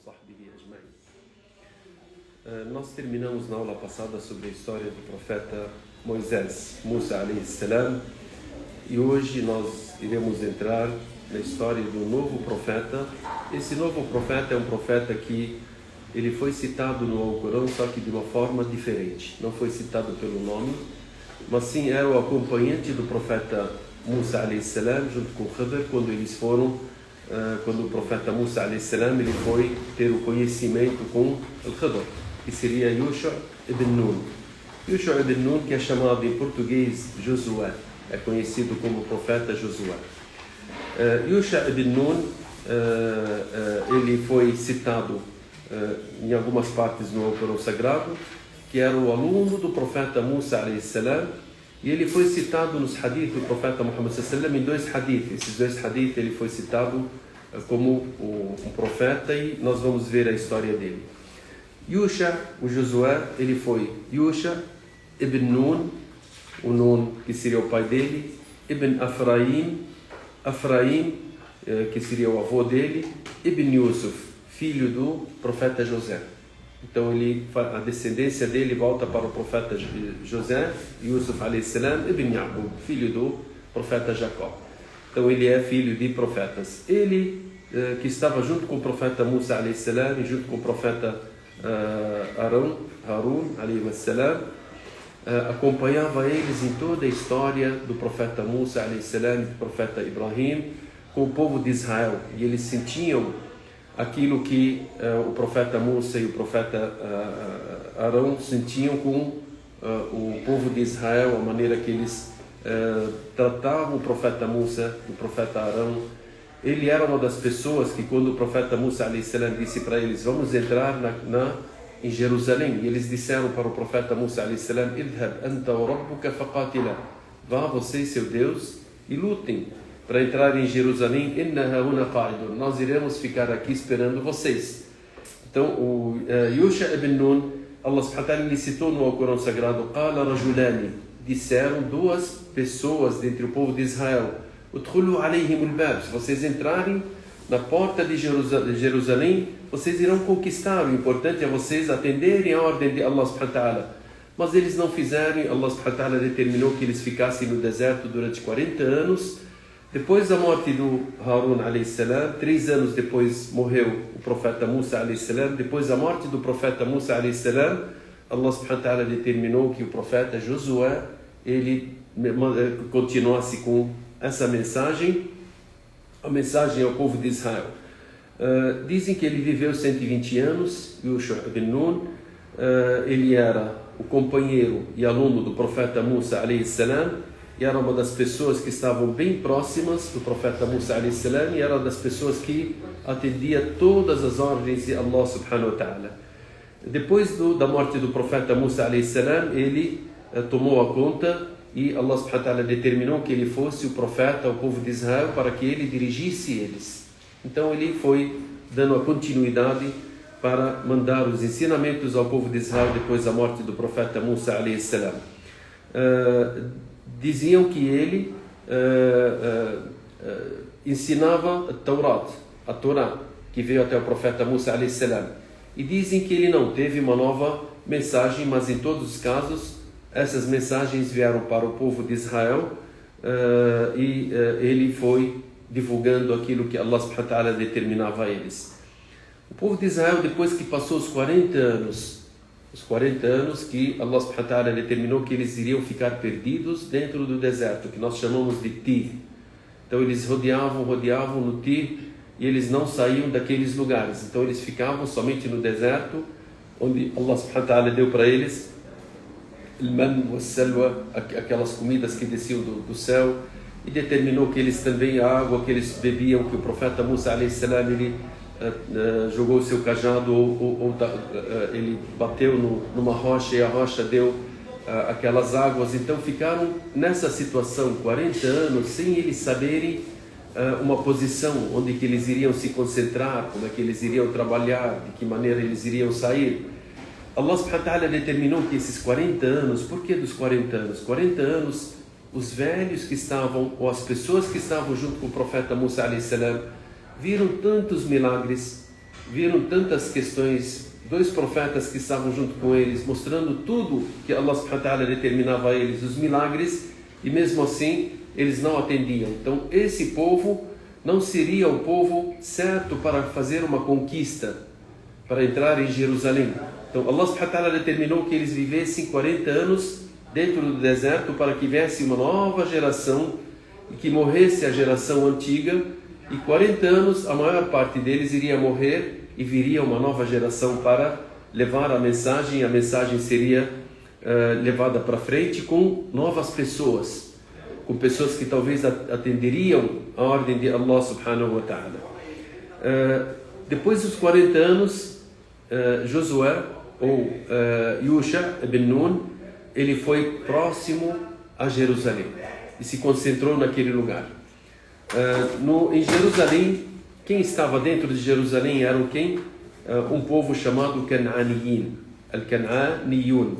وصحبه أجمعين. Nós terminamos na aula passada sobre a história do profeta Moisés, Musa alayhi salam, e hoje nós iremos entrar na história do novo profeta. Esse novo profeta é um profeta que ele foi citado no Alcorão, só que de uma forma diferente. Não foi citado pelo nome, mas sim era o acompanhante do profeta Musa alayhi salam junto com Khidr, quando eles foram, quando o profeta Musa alayhi salam ele foi ter o conhecimento com o Khidr, que seria Yusha ibn Nun. Yusha ibn Nun, que é chamado em português Josué, é conhecido como profeta Josué. Yusha ibn Nun, ele foi citado em algumas partes no Alcorão Sagrado, que era o aluno do profeta Musa alayhi salam, e ele foi citado nos hadith do profeta Muhammad sallallahu alaihi wasallam em dois hadith. Esses dois hadith ele foi citado como um profeta, e nós vamos ver a história dele. Yusha, o Josué, ele foi Yusha ibn Nun, o Nun que seria o pai dele, ibn Afraim, que seria o avô dele, ibn Yusuf, filho do profeta José. Então a descendência dele volta para o profeta José, Yusuf alayhi salam, ibn Yaqub, filho do profeta Jacó. Então ele é filho de profetas. Ele que estava junto com o profeta Musa alayhi salam e junto com o profeta Harun alayhi salam, acompanhava eles em toda a história do profeta Musa alayhi salam e do profeta Ibrahim com o povo de Israel, e eles sentiam aquilo que o profeta Musa e o profeta Arão sentiam com o povo de Israel, a maneira que eles tratavam o profeta Musa e o profeta Arão. Ele era uma das pessoas que, quando o profeta Musa alayhi salam disse para eles: vamos entrar em Jerusalém, e eles disseram para o profeta Musa alayhi salam: idhab anta wa rabbuka faqatila, vá você e seu Deus e lutem para entrar em Jerusalém. Inna hauna qa'idun, nós iremos ficar aqui esperando vocês. Então o Yusha ibn Nun, Allah subhanahu wa ta'ala lhe citou no Alcorão Sagrado: qala rajulani, disseram duas pessoas dentre o povo de Israel: udkhulu alayhim al-bab, se vocês entrarem na porta de Jerusalém, vocês irão conquistar. O importante é vocês atenderem a ordem de Allah subhanahu wa ta'ala. Mas eles não fizeram. Allah subhanahu wa ta'ala determinou que eles ficassem no deserto durante 40 anos. Depois da morte do Harun alayhi salam, 3 anos depois morreu o profeta Musa alayhi salam. Depois da morte do profeta Musa alayhi salam, Allah subhanahu wa ta'ala determinou que o profeta Josué ele continuasse com essa mensagem, a mensagem ao povo de Israel. Dizem que ele viveu 120 anos, Yusha ibn Nun. Ele era o companheiro e aluno do profeta Musa alayhi salam, e era uma das pessoas que estavam bem próximas do profeta Musa alayhi salam, e era uma das pessoas que atendia todas as ordens de Allah subhanahu wa ta'ala. Depois da morte do profeta Musa alayhi salam, ele tomou a conta, e Allah subhanahu wa ta'ala determinou que ele fosse o profeta ao povo de Israel para que ele dirigisse eles. Então ele foi dando a continuidade para mandar os ensinamentos ao povo de Israel depois da morte do profeta Musa alayhi salam. Diziam que ele ensinava a Torá, que veio até o profeta Musa alayhi salam. E dizem que ele não teve uma nova mensagem, mas em todos os casos essas mensagens vieram para o povo de Israel, e ele foi divulgando aquilo que Allah subhanahu wa ta'ala determinava a eles. O povo de Israel, depois que passou os 40 anos que Allah subhanahu wa ta'ala determinou que eles iriam ficar perdidos dentro do deserto, que nós chamamos de Tir. Então eles rodeavam no Tir, e eles não saíam daqueles lugares. Então eles ficavam somente no deserto, onde Allah subhanahu wa ta'ala deu para eles al-man wa salwa, aquelas comidas que desciam do céu, e determinou que eles também, a água que eles bebiam, que o profeta Musa alayhi salam ele jogou o seu cajado, ele bateu numa rocha, e a rocha deu aquelas águas. Então ficaram nessa situação 40 anos sem eles saberem uma posição onde que eles iriam se concentrar, como é que eles iriam trabalhar, de que maneira eles iriam sair. Allah subhanahu wa ta'ala determinou que esses 40 anos, por que dos 40 anos? 40 anos, os velhos que estavam, ou as pessoas que estavam junto com o profeta Musa alayhi salam, viram tantos milagres viram tantas questões, dois profetas que estavam junto com eles, mostrando tudo que Allah subhanahu wa ta'ala determinava a eles, os milagres, e mesmo assim eles não atendiam. Então esse povo não seria o povo certo para fazer uma conquista, para entrar em Jerusalém. Então Allah subhanahu wa ta'ala determinou que eles vivessem 40 anos dentro do deserto para que viesse uma nova geração e que morresse a geração antiga, e 40 anos a maior parte deles iria morrer e viria uma nova geração para levar a mensagem. E a mensagem seria levada para frente com novas pessoas, com pessoas que talvez atenderiam a ordem de Allah subhanahu wa ta'ala. Depois dos 40 anos, Josué, ou Yusha ibn Nun, ele foi próximo a Jerusalém e se concentrou naquele lugar. Em Jerusalém, quem estava dentro de Jerusalém eram quem? Um povo chamado Cananiyin, Al-Cananiyun,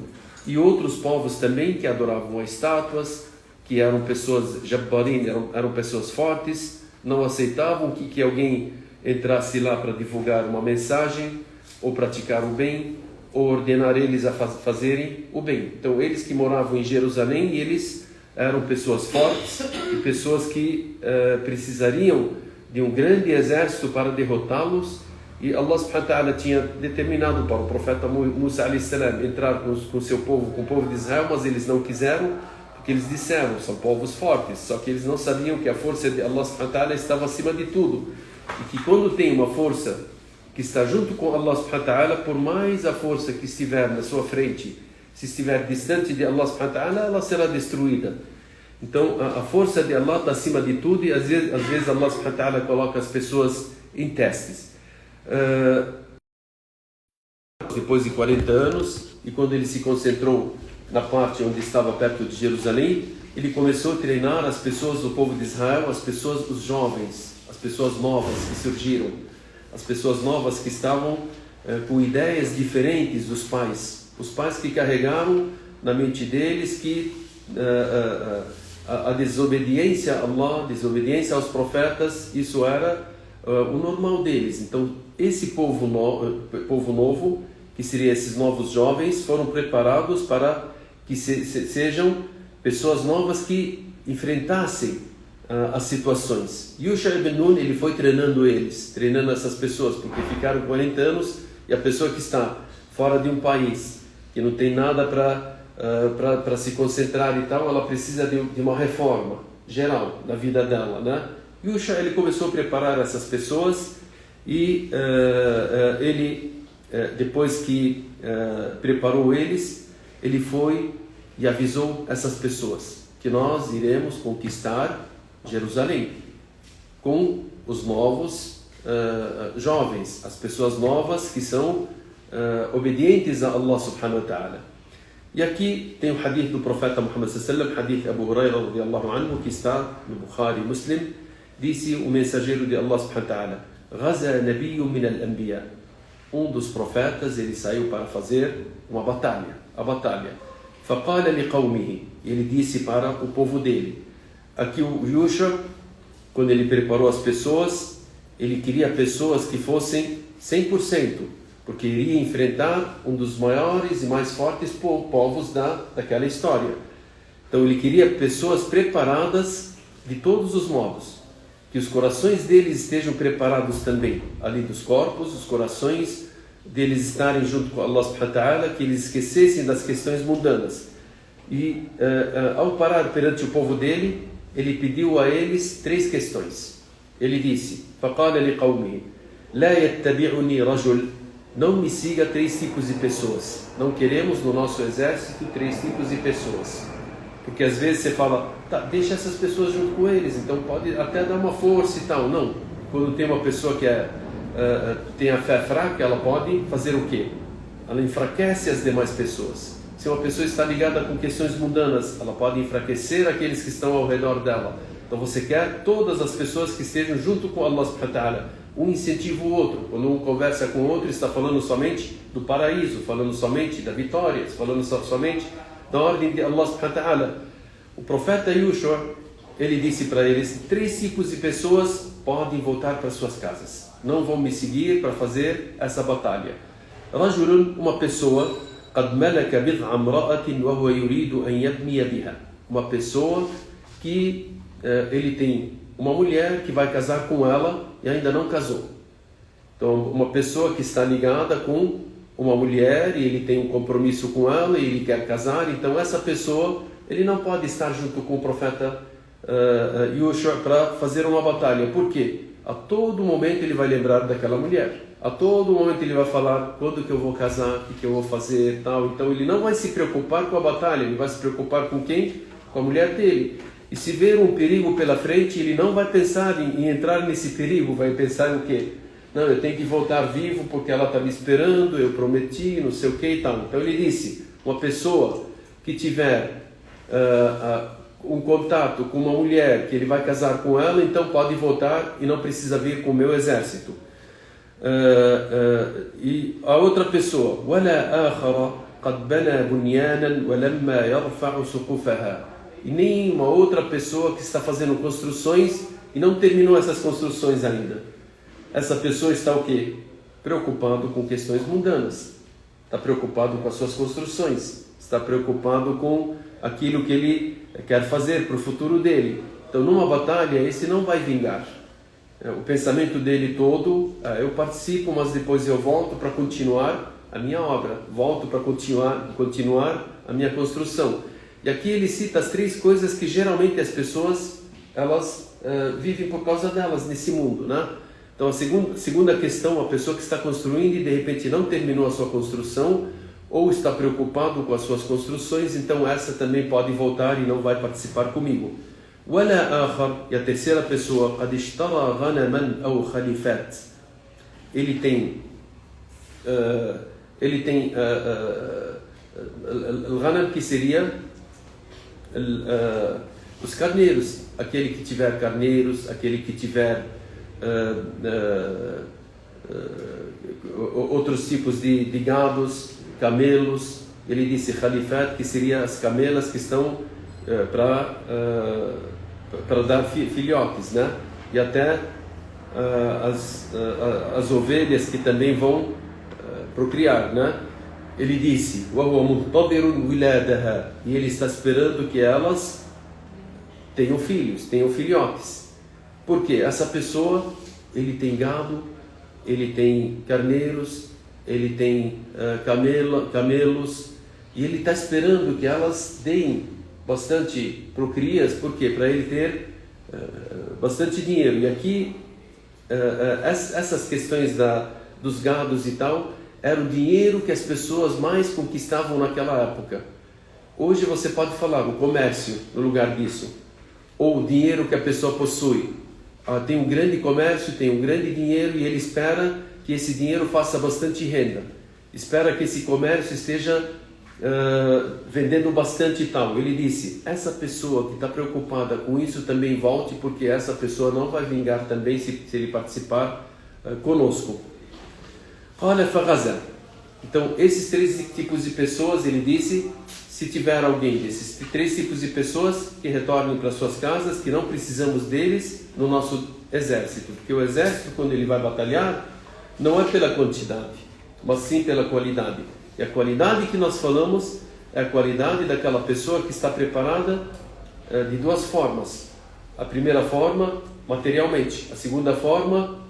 e outros povos também que adoravam as estátuas, que eram pessoas Jabbarin, eram pessoas fortes, não aceitavam que alguém entrasse lá para divulgar uma mensagem, ou praticar o bem, ou ordenar eles a fazerem o bem. Então eles que moravam em Jerusalém, eles eram pessoas fortes e pessoas que precisariam de um grande exército para derrotá-los, e Allah subhanahu wa ta'ala tinha determinado para o profeta Musa alayhi salam entrar com seu povo, com o povo de Israel, mas eles não quiseram, porque eles disseram, são povos fortes, só que eles não sabiam que a força de Allah subhanahu wa ta'ala estava acima de tudo, e que quando tem uma força que está junto com Allah subhanahu wa ta'ala, por mais a força que estiver na sua frente, se estiver distante de Allah subhanahu wa ta'ala, ela será destruída. Então a força de Allah está acima de tudo, e às vezes Allah subhanahu wa ta'ala coloca as pessoas em testes. Depois de 40 anos, e quando ele se concentrou na parte onde estava perto de Jerusalém, ele começou a treinar as pessoas do povo de Israel, as pessoas, os jovens, as pessoas novas que surgiram, as pessoas novas que estavam com ideias diferentes dos pais, os pais que carregaram na mente deles que a desobediência a Allah, desobediência aos profetas, isso era o normal deles. Então esse povo novo, que seriam esses novos jovens, foram preparados para que sejam pessoas novas que enfrentassem as situações. Yusha ibn Nun, ele foi treinando essas pessoas, porque ficaram 40 anos, e a pessoa que está fora de um país, que não tem nada para se concentrar e tal, ela precisa de uma reforma geral na vida dela, né? Yusha, ele começou a preparar essas pessoas, e ele, depois que preparou eles, ele foi e avisou essas pessoas que nós iremos conquistar Jerusalém com os novos jovens, as pessoas novas que são obedientes a Allah subhanahu wa ta'ala. E aqui tem o hadith do profeta Muhammad sallallahu alaihi wasallam, hadith Abu Huraira radiyallahu anhu, que está no Bukhari e Muslim. Disse o mensageiro de Allah subhanahu wa ta'ala: Ghaza nabiyyun min al-anbiya. Dos profetas, ele saiu para fazer uma batalha, a batalha. Faqala liqawmihi, ele disse para o povo dele. Aqui o Yusha, quando ele preparou as pessoas, ele queria pessoas que fossem 100%, porque iria enfrentar um dos maiores e mais fortes povos daquela história. Então ele queria pessoas preparadas de todos os modos, que os corações deles estejam preparados também, além dos corpos, os corações deles estarem junto com Allah subhanahu wa ta'ala, que eles esquecessem das questões mundanas. E ao parar perante o povo dele, ele pediu a eles 3 questões. Ele disse: فَقَالَ لِقَوْمِهِ لَا يَتَّبِعُنِي رَجُلٌ. Não me siga 3 tipos de pessoas. Não queremos no nosso exército 3 tipos de pessoas. Porque às vezes você fala, tá, deixa essas pessoas junto com eles, então pode até dar uma força e tal. Não. Quando tem uma pessoa que tem a fé fraca, ela pode fazer o quê? Ela enfraquece as demais pessoas. Se uma pessoa está ligada com questões mundanas, ela pode enfraquecer aqueles que estão ao redor dela. Então você quer todas as pessoas que estejam junto com Allah subhanahu wa ta'ala. Um incentiva o outro. Quando um conversa com o outro, está falando somente do paraíso, falando somente da vitória, falando somente da ordem de Allah subhanahu wa ta'ala. O profeta Yusha, ele disse para eles: 3 tipos de pessoas podem voltar para suas casas. não vão me seguir para fazer essa batalha. رجل, uma pessoa, قد ملك بضع امرأة وهو يريد أن يبني بها. Uma pessoa que ele tem uma mulher que vai casar com ela e ainda não casou. Então, uma pessoa que está ligada com uma mulher e ele tem um compromisso com ela e ele quer casar, então essa pessoa, ele não pode estar junto com o profeta Yusha para fazer uma batalha. Por quê? A todo momento ele vai lembrar daquela mulher. A todo momento ele vai falar quando que eu vou casar, o que eu vou fazer, tal. Então ele não vai se preocupar com a batalha, ele vai se preocupar com quem? Com a mulher dele. E se ver um perigo pela frente, ele não vai pensar em entrar nesse perigo, vai pensar o quê? Não, eu tenho que voltar vivo porque ela está me esperando, eu prometi, não sei o que e tal. Então ele disse, uma pessoa que tiver um contato com uma mulher, que ele vai casar com ela, então pode voltar e não precisa vir com o meu exército. E a outra pessoa, وَلَا آخَرَ قَدْ بَنَى بُنْيَانًا وَلَمَّا يَرْفَعُ سُقُفَهَا. E nem uma outra pessoa que está fazendo construções e não terminou essas construções ainda. Essa pessoa está o quê? Preocupado com questões mundanas. Está preocupado com as suas construções. Está preocupado com aquilo que ele quer fazer para o futuro dele. Então, numa batalha, esse não vai vingar. O pensamento dele todo, eu participo, mas depois eu volto para continuar a minha obra. Volto para continuar a minha construção. E aqui ele cita as 3 coisas que geralmente as pessoas, elas vivem por causa delas nesse mundo, né? Então a segunda questão, a pessoa que está construindo e de repente não terminou a sua construção, ou está preocupado com as suas construções, então essa também pode voltar e não vai participar comigo. ولا آخر, e a terceira pessoa, قد اشترى غنما أو خليفات. Ele tem الغنم, que seria os carneiros, aquele que tiver carneiros, aquele que tiver outros tipos de gados, camelos. Ele disse khalifat, que seria as camelas que estão para dar filhotes, né? E até as ovelhas que também vão procriar, né? Ele disse, e ele está esperando que elas tenham filhos, tenham filhotes. Porque essa pessoa, ele tem gado, ele tem carneiros, ele tem camelos, e ele está esperando que elas deem bastante procrias, porque para ele ter bastante dinheiro. E aqui essas questões dos gados e tal era o dinheiro que as pessoas mais conquistavam naquela época. Hoje você pode falar o comércio no lugar disso, ou o dinheiro que a pessoa possui. Tem um grande comércio, tem um grande dinheiro e ele espera que esse dinheiro faça bastante renda, espera que esse comércio esteja vendendo bastante e tal. Ele disse, essa pessoa que está preocupada com isso também volte, porque essa pessoa não vai vingar também se ele participar conosco. Olha, Fagazan. Então, esses 3 tipos de pessoas, ele disse, se tiver alguém desses 3 tipos de pessoas, que retornem para suas casas, que não precisamos deles no nosso exército. Porque o exército, quando ele vai batalhar, não é pela quantidade, mas sim pela qualidade. E a qualidade que nós falamos é a qualidade daquela pessoa que está preparada de 2 formas. A primeira forma, materialmente. A segunda forma,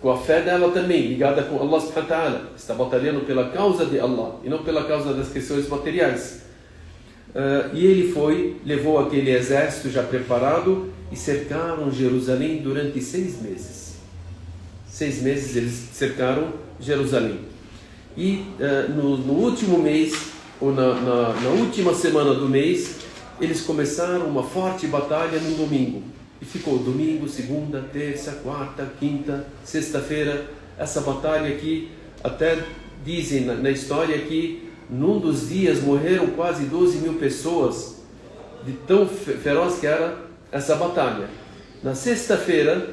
com a fé dela também, ligada com Allah subhanahu wa ta'ala. Está batalhando pela causa de Allah e não pela causa das questões materiais. E ele levou aquele exército já preparado e cercaram Jerusalém durante 6 meses. 6 meses eles cercaram Jerusalém. E no último mês, ou na última semana do mês, eles começaram uma forte batalha no domingo. E ficou domingo, segunda, terça, quarta, quinta, sexta-feira. Essa batalha aqui, até dizem na história que num dos dias morreram quase 12 mil pessoas, de tão feroz que era essa batalha. Na sexta-feira,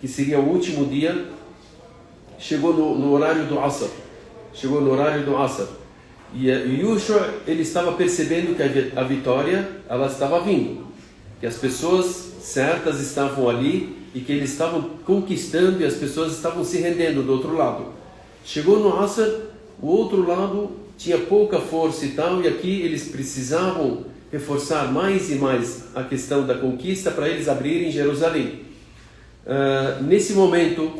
que seria o último dia, chegou no horário do Asr. E Yusha, ele estava percebendo que a vitória, ela estava vindo. Que as pessoas certas estavam ali e que eles estavam conquistando e as pessoas estavam se rendendo do outro lado. Chegou no Asr, o outro lado tinha pouca força e tal, e aqui eles precisavam reforçar mais e mais a questão da conquista para eles abrirem Jerusalém. Nesse momento,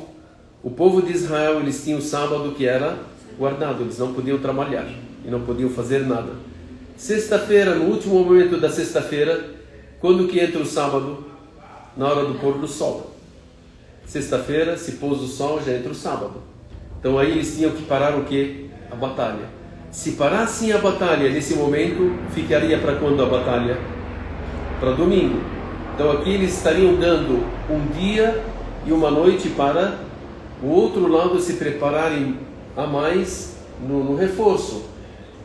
o povo de Israel, eles tinham o sábado que era guardado, eles não podiam trabalhar e não podiam fazer nada. Sexta-feira, no último momento da sexta-feira, quando que entra o sábado? Na hora do pôr do sol. Sexta-feira, se pôs o sol, já entra o sábado. Então aí eles tinham que parar o quê? A batalha. Se parassem a batalha nesse momento, ficaria para quando a batalha? Para domingo. Então aqui eles estariam dando um dia e uma noite para o outro lado se prepararem a mais no reforço.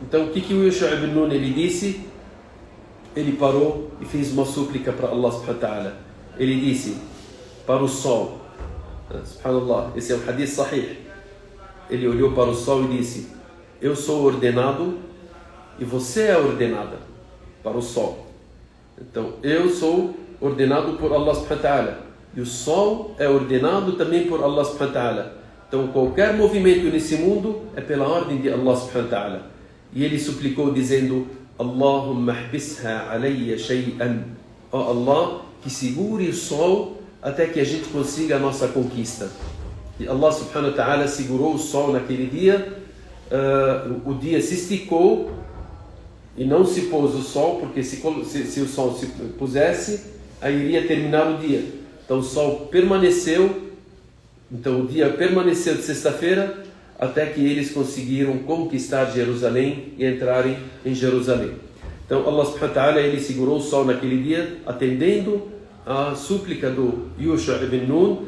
Então o que o Yusha ibn Nun ele disse? Ele parou e fez uma súplica para Allah subhanahu wa ta'ala. Ele disse para o sol, subhanallah, esse é um hadith sahih. Ele olhou para o sol e disse: eu sou ordenado e você é ordenada para o sol. Então eu sou ordenado por Allah subhanahu wa ta'ala e o sol é ordenado também por Allah subhanahu wa ta'ala. Então qualquer movimento nesse mundo é pela ordem de Allah subhanahu wa ta'ala. E ele suplicou dizendo: Allahumma ahbisha alayya shay'an. Ó Allah, que segure o sol até que a gente consiga a nossa conquista. E Allah subhanahu wa ta'ala segurou o sol naquele dia. O dia se esticou e não se pôs o sol, porque se o sol se pusesse, aí iria terminar o dia. Então o sol permaneceu. Então o dia permaneceu de sexta-feira até que eles conseguiram conquistar Jerusalém e entrarem em Jerusalém. Então Allah subhanahu wa ta'ala, ele segurou o sol naquele dia, atendendo a súplica do Yusha ibn Nun,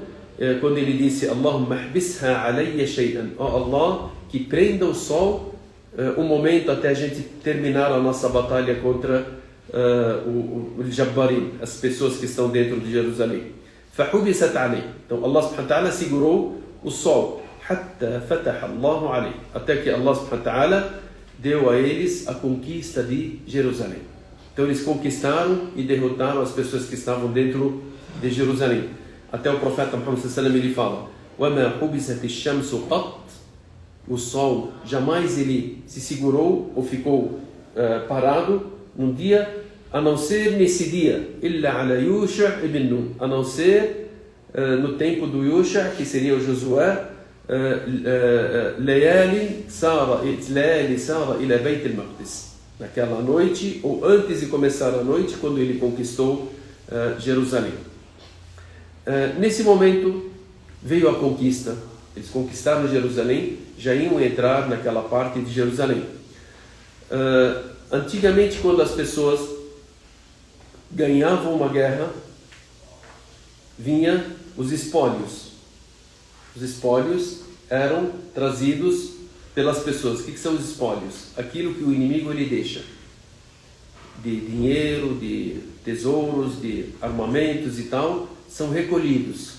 quando ele disse: Allahumma ahbisha alayya shay'an. Ó Allah, que prenda o sol um momento até a gente terminar a nossa batalha contra o Jabbarim, as pessoas que estão dentro de Jerusalém. فحبست عليه. Então Allah subhanahu wa ta'ala segurou o sol. حتى فتح الله عليه. Até que Allah subhanahu wa ta'ala deu a eles a conquista de Jerusalém. Então eles conquistaram e derrotaram as pessoas que estavam dentro de Jerusalém. Até o profeta Muhammad sallallahu alaihi wasallam ele fala: وَمَا حُبِسَتِ الشَّمْسُ قَطْ. O sol jamais ele se segurou ou ficou parado num dia, a não ser nesse dia, إِلَّا عَلَى يُوشَعْ ibn Nun, a não ser no tempo do Yusha, que seria o Josué, ليالي سار إلى بيت المقدس. Naquela noite, ou antes de começar a noite, quando ele conquistou Jerusalém. Nesse momento, veio a conquista. Eles conquistaram Jerusalém, já iam entrar naquela parte de Jerusalém. Antigamente, quando as pessoas ganhavam uma guerra, vinha os espólios. Os espólios eram trazidos pelas pessoas. O que são os espólios? Aquilo que o inimigo ele deixa. De dinheiro, de tesouros, de armamentos e tal, são recolhidos.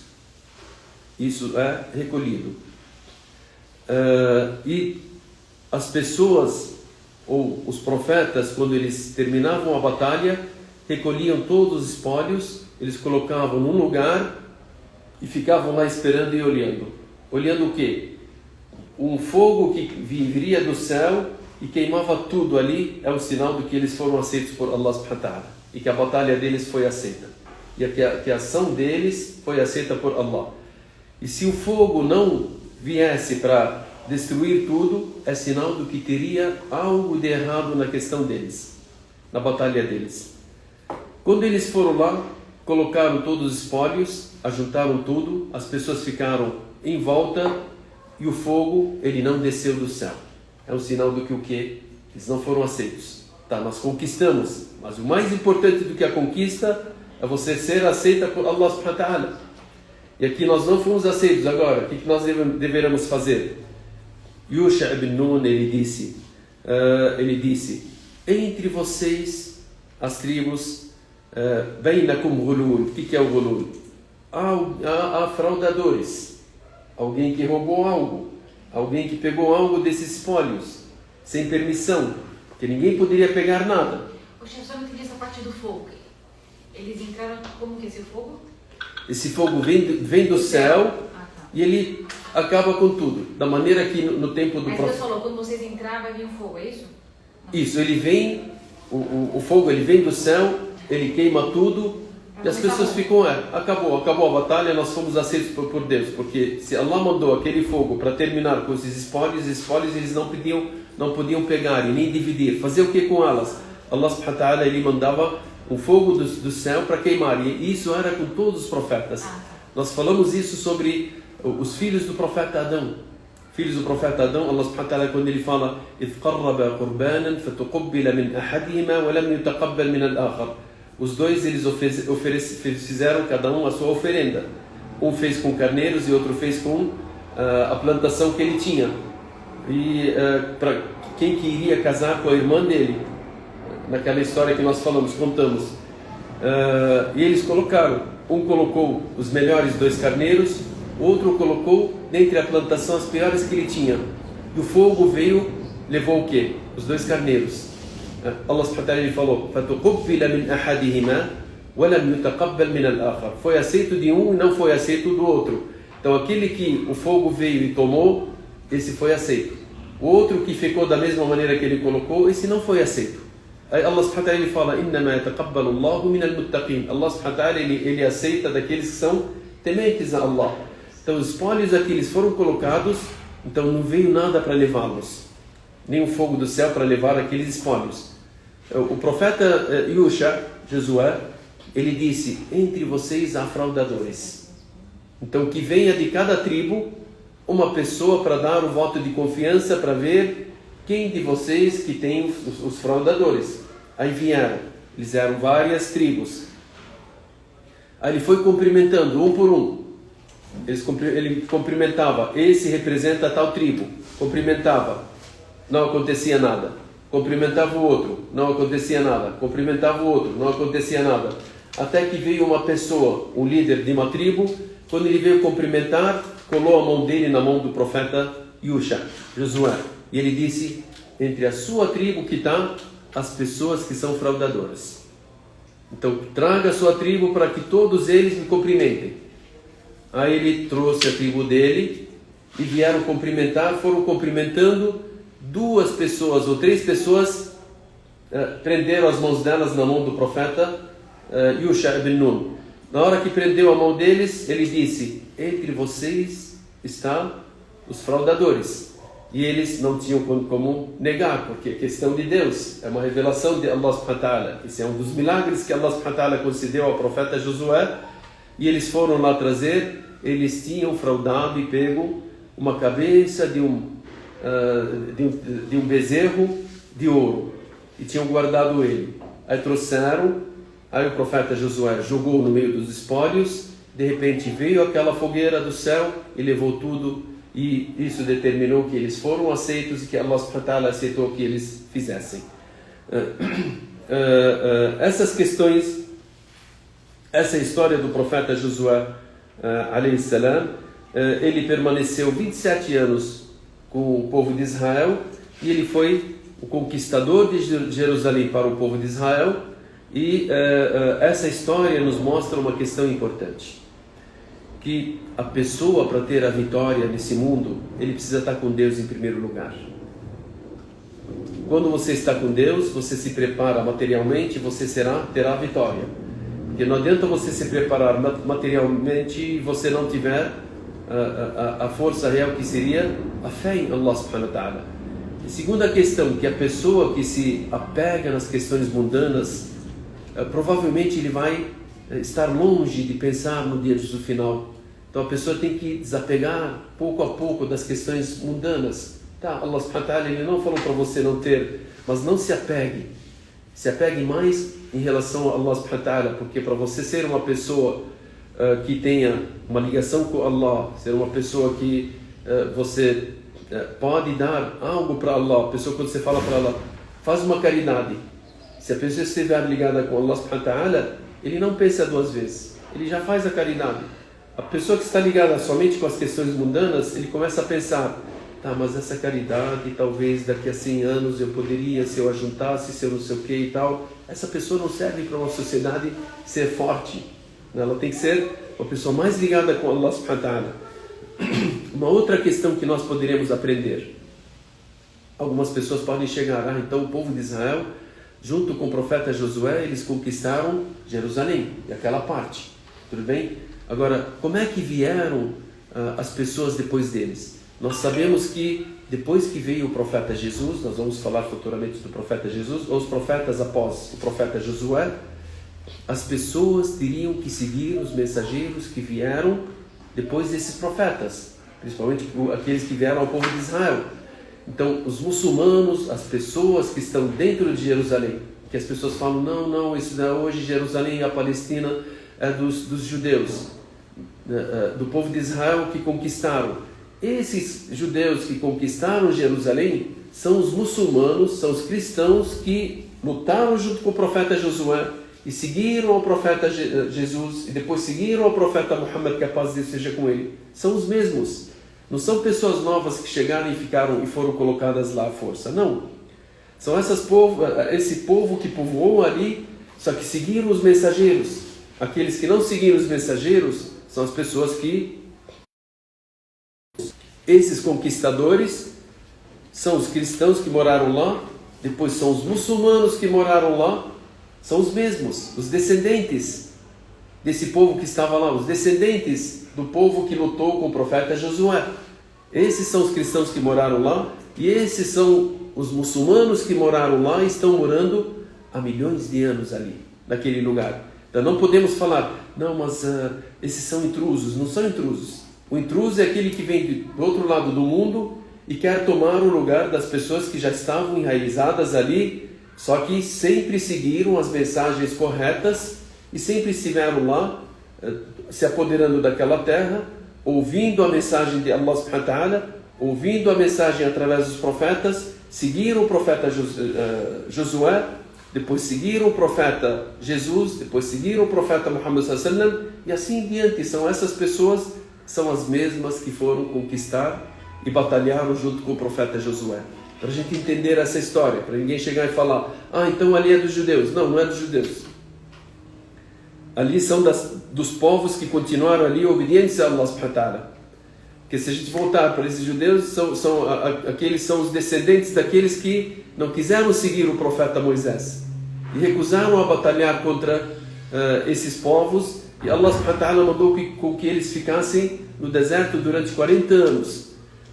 Isso é recolhido. E as pessoas, ou os profetas, quando eles terminavam a batalha, recolhiam todos os espólios, eles colocavam num lugar e ficavam lá esperando e olhando. Olhando o quê? Um fogo que viria do céu e queimava tudo ali, é o sinal de que eles foram aceitos por Allah subhanahu wa ta'ala, e que a batalha deles foi aceita, e que a ação deles foi aceita por Allah. E se o fogo não viesse para destruir tudo, é sinal do que teria algo de errado na questão deles, na batalha deles. Quando eles foram lá, colocaram todos os espólios, ajuntaram tudo, as pessoas ficaram em volta e o fogo, ele não desceu do céu. É um sinal do que o quê? Eles não foram aceitos. Tá, nós conquistamos, mas o mais importante do que a conquista é você ser aceita por Allah subhanahu wa ta'ala. E aqui nós não fomos aceitos agora. O que nós deveremos fazer? Yusha ibn Nun, ele disse, entre vocês, as tribos, bainakum ghulul. O que é o ghulul? Há fraudadores. Alguém que roubou algo. Alguém que pegou algo desses espólios, sem permissão, que ninguém poderia pegar nada. O chefe só não entendi essa parte do fogo. Eles entraram, como que é esse fogo? Esse fogo vem do céu e ele acaba com tudo. Da maneira que no tempo do profeta... Mas Deus falou, quando vocês entravam, vinha o fogo, é isso? Isso, ele vem, o fogo ele vem do céu, ele queima tudo e as pessoas ficam, acabou a batalha, nós fomos aceitos por Deus. Porque se Allah mandou aquele fogo para terminar com esses espólios eles não podiam pegar e nem dividir. Fazer o que com elas? Allah subhanahu wa ta'ala, ele mandava um fogo do céu para queimar. E isso era com todos os profetas. Nós falamos isso sobre os filhos do profeta Adão. Filhos do profeta Adão, Allah subhanahu wa ta'ala, quando ele fala إِذْ قَرَّبَ قُرْبَانًا فَتُقُبِّلَ مِنْ أَحَدِهِمَا وَلَمْ يُتَقَبَّلْ مِنَ الْآخَرِ. Os dois, eles fizeram cada um a sua oferenda. Um fez com carneiros e outro fez com a plantação que ele tinha. E para quem que iria casar com a irmã dele, naquela história que nós contamos. E eles colocaram, um colocou os melhores 2 carneiros, outro colocou dentre a plantação as piores que ele tinha. E o fogo veio, levou o quê? Os 2 carneiros. Allah subhanahu wa ta'ala, ele falou: فَتُقُبِّلَ مِنْ أَحَدِهِمَا وَلَمْ يُتَقَبَّلْ مِنَ الْآخَرِ. Foi aceito de um e não foi aceito do outro. Então aquele que o fogo veio e tomou, esse foi aceito. O outro que ficou da mesma maneira que ele colocou, esse não foi aceito. Aí Allah subhanahu wa ta'ala, ele fala: إِنَّمَا يَتَقَبَّلُ اللَّهُ مِنَ الْمُتَّقِينَ. Allah subhanahu wa ta'ala, ele aceita daqueles que são tementes a Allah. Então os espólios aqueles foram colocados, então não veio nada para levá-los, nem o fogo do céu para levar aqueles espólios. O profeta Yusha, Josué, ele disse: entre vocês há fraudadores. Então que venha de cada tribo uma pessoa para dar o voto de confiança, para ver quem de vocês que tem os fraudadores. Aí vieram, eles eram várias tribos. Aí ele foi cumprimentando um por um. Ele cumprimentava, esse representa tal tribo, cumprimentava, não acontecia nada. Cumprimentava o outro, não acontecia nada. Cumprimentava o outro, não acontecia nada. Até que veio uma pessoa, um líder de uma tribo, quando ele veio cumprimentar, colou a mão dele na mão do profeta Yusha, Josué, e ele disse: entre a sua tribo que está as pessoas que são fraudadoras. Então traga a sua tribo para que todos eles me cumprimentem. Aí ele trouxe a tribo dele e vieram cumprimentar, foram cumprimentando. 2 pessoas ou 3 pessoas prenderam as mãos delas na mão do profeta Yusha ibn Nun. Na hora que prendeu a mão deles, ele disse: entre vocês estão os fraudadores. E eles não tinham como negar, porque é questão de Deus, é uma revelação de Allah subhanahu wa ta'ala. Esse é um dos milagres que Allah subhanahu wa ta'ala concedeu ao profeta Josué. E eles foram lá trazer, eles tinham fraudado e pego uma cabeça de um bezerro de ouro e tinham guardado ele. Aí trouxeram, aí o profeta Josué jogou no meio dos espólios. De repente veio aquela fogueira do céu e levou tudo, e isso determinou que eles foram aceitos e que Allah subhanahu wa ta'ala aceitou que eles fizessem. Essas questões, essa história do profeta Josué alayhi salam, ele permaneceu 27 anos com o povo de Israel, e ele foi o conquistador de Jerusalém para o povo de Israel. E essa história nos mostra uma questão importante, que a pessoa, para ter a vitória nesse mundo, ele precisa estar com Deus em primeiro lugar. Quando você está com Deus, você se prepara materialmente, você terá a vitória. Porque não adianta você se preparar materialmente e você não tiver a força real, que seria a fé em Allah subhanahu wa ta'ala. E segunda questão, que a pessoa que se apega nas questões mundanas, provavelmente ele vai estar longe de pensar no dia do final. Então a pessoa tem que desapegar pouco a pouco das questões mundanas. Tá, Allah subhanahu wa ta'ala, ele não falou para você não ter, mas não se apegue. Se apegue mais em relação a Allah subhanahu wa ta'ala, porque para você ser uma pessoa que tenha uma ligação com Allah, ser uma pessoa que você pode dar algo para Allah. A pessoa, quando você fala para Allah, faz uma caridade, se a pessoa estiver ligada com Allah subhanahu wa ta'ala, ele não pensa 2 vezes, ele já faz a caridade. A pessoa que está ligada somente com as questões mundanas, ele começa a pensar: tá, mas essa caridade, talvez daqui a 100 anos eu poderia, se eu ajuntasse, se eu não sei o que e tal. Essa pessoa não serve para uma sociedade ser forte. Ela tem que ser uma pessoa mais ligada com Allah subhanahu wa ta'ala. Uma outra questão que nós poderíamos aprender. Algumas pessoas podem chegar, então o povo de Israel, junto com o profeta Josué, eles conquistaram Jerusalém, e aquela parte. Tudo bem? Agora, como é que vieram as pessoas depois deles? Nós sabemos que depois que veio o profeta Jesus, nós vamos falar futuramente do profeta Jesus, ou os profetas após o profeta Josué, as pessoas teriam que seguir os mensageiros que vieram depois desses profetas, principalmente aqueles que vieram ao povo de Israel. Então, os muçulmanos, as pessoas que estão dentro de Jerusalém, que as pessoas falam, não, isso não é hoje Jerusalém e a Palestina é dos judeus, do povo de Israel que conquistaram. Esses judeus que conquistaram Jerusalém são os muçulmanos, são os cristãos que lutaram junto com o profeta Josué e seguiram ao profeta Jesus e depois seguiram ao profeta Muhammad, que a paz de Deus seja com ele. São os mesmos. Não são pessoas novas que chegaram e foram colocadas lá à força. Não. São esse povo que povoou ali, só que seguiram os mensageiros. Aqueles que não seguiram os mensageiros são as pessoas que... Esses conquistadores são os cristãos que moraram lá, depois são os muçulmanos que moraram lá, são os mesmos, os descendentes desse povo que estava lá, os descendentes do povo que lutou com o profeta Josué. Esses são os cristãos que moraram lá, e esses são os muçulmanos que moraram lá e estão morando há milhões de anos ali, naquele lugar. Então não podemos falar, não, mas esses são intrusos. Não são intrusos. O intruso é aquele que vem do outro lado do mundo e quer tomar o lugar das pessoas que já estavam enraizadas ali, só que sempre seguiram as mensagens corretas e sempre estiveram lá, se apoderando daquela terra, ouvindo a mensagem de Allah subhanahu wa ta'ala, ouvindo a mensagem através dos profetas, seguiram o profeta Josué, depois seguiram o profeta Jesus, depois seguiram o profeta Muhammad sallallahu alaihi wasallam, e assim em diante. São essas pessoas, são as mesmas que foram conquistar e batalharam junto com o profeta Josué. Para a gente entender essa história, para ninguém chegar e falar, então ali é dos judeus. Não, não é dos judeus. Ali são dos povos que continuaram ali obedientes a Allah subhanahu wa ta'ala. Porque se a gente voltar para esses judeus, aqueles são os descendentes daqueles que não quiseram seguir o profeta Moisés e recusaram a batalhar contra esses povos, e Allah subhanahu wa ta'ala mandou com que eles ficassem no deserto durante 40 anos.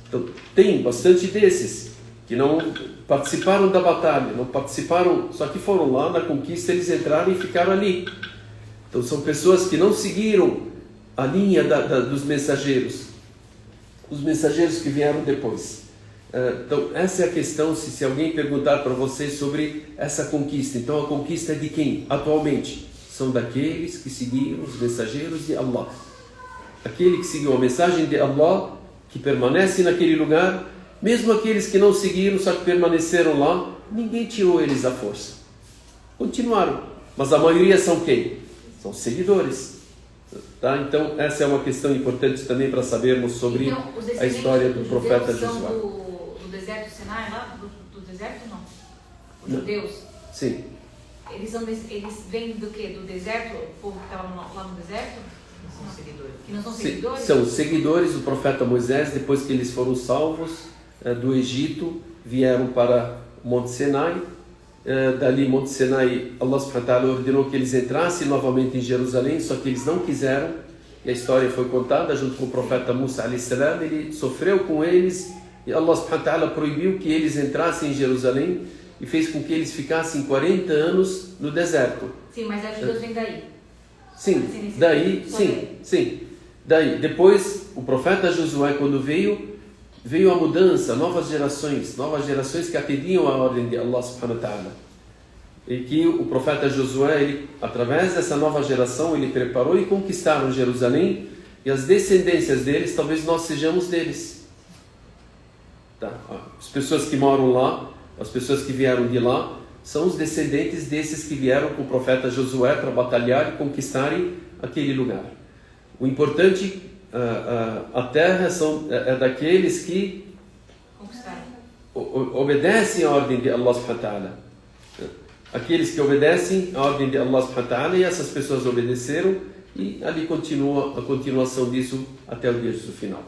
Então tem bastante desses que não participaram da batalha, não participaram, só que foram lá na conquista, eles entraram e ficaram ali. Então são pessoas que não seguiram a linha dos mensageiros, os mensageiros que vieram depois. Então essa é a questão, se alguém perguntar para vocês sobre essa conquista. Então a conquista é de quem atualmente? São daqueles que seguiram os mensageiros de Allah. Aquele que seguiu a mensagem de Allah, que permanece naquele lugar, mesmo aqueles que não seguiram, só que permaneceram lá, ninguém tirou eles à força. Continuaram. Mas a maioria são quem? São seguidores. Tá? Então essa é uma questão importante também para sabermos sobre a história do profeta Josué. Do deserto do Sinai lá? Do deserto não? Os judeus? Sim. Eles vêm do quê? Do deserto? O povo que estava lá no deserto? Não são seguidores. Que não são seguidores? Sim, são seguidores do profeta Moisés. Depois que eles foram salvos do Egito, vieram para o Monte Sinai. Dali, Monte Sinai, Allah subhanahu wa ta'ala ordenou que eles entrassem novamente em Jerusalém, só que eles não quiseram. E a história foi contada junto com o profeta Musa alayhi salam. Ele sofreu com eles e Allah subhanahu wa ta'ala proibiu que eles entrassem em Jerusalém e fez com que eles ficassem 40 anos no deserto. Sim, mas os judeus vêm daí. Sim, daí. Depois, o profeta Josué, quando veio a mudança, novas gerações que atendiam a ordem de Allah subhanahu wa ta'ala. E que o profeta Josué, ele, através dessa nova geração, ele preparou e conquistaram Jerusalém, e as descendências deles, talvez nós sejamos deles. Tá? As pessoas que moram lá, as pessoas que vieram de lá, são os descendentes desses que vieram com o profeta Josué para batalhar e conquistarem aquele lugar. O importante, a terra é daqueles que obedecem à ordem de Allah subhanahu wa ta'ala. Aqueles que obedecem à ordem de Allah subhanahu wa ta'ala, e essas pessoas obedeceram, E ali continua a continuação disso até o dia do final.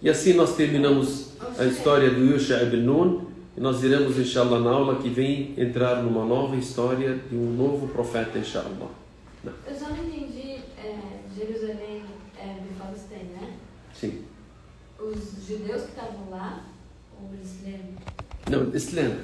E assim nós terminamos a história do Yusha ibn Nun. E nós iremos, inshallah, na aula que vem, entrar numa nova história de um novo profeta, inshallah. Eu só não entendi, Jerusalém de Palestina, né? Sim. Os judeus que estavam lá, ou o Islã? Não, Islã.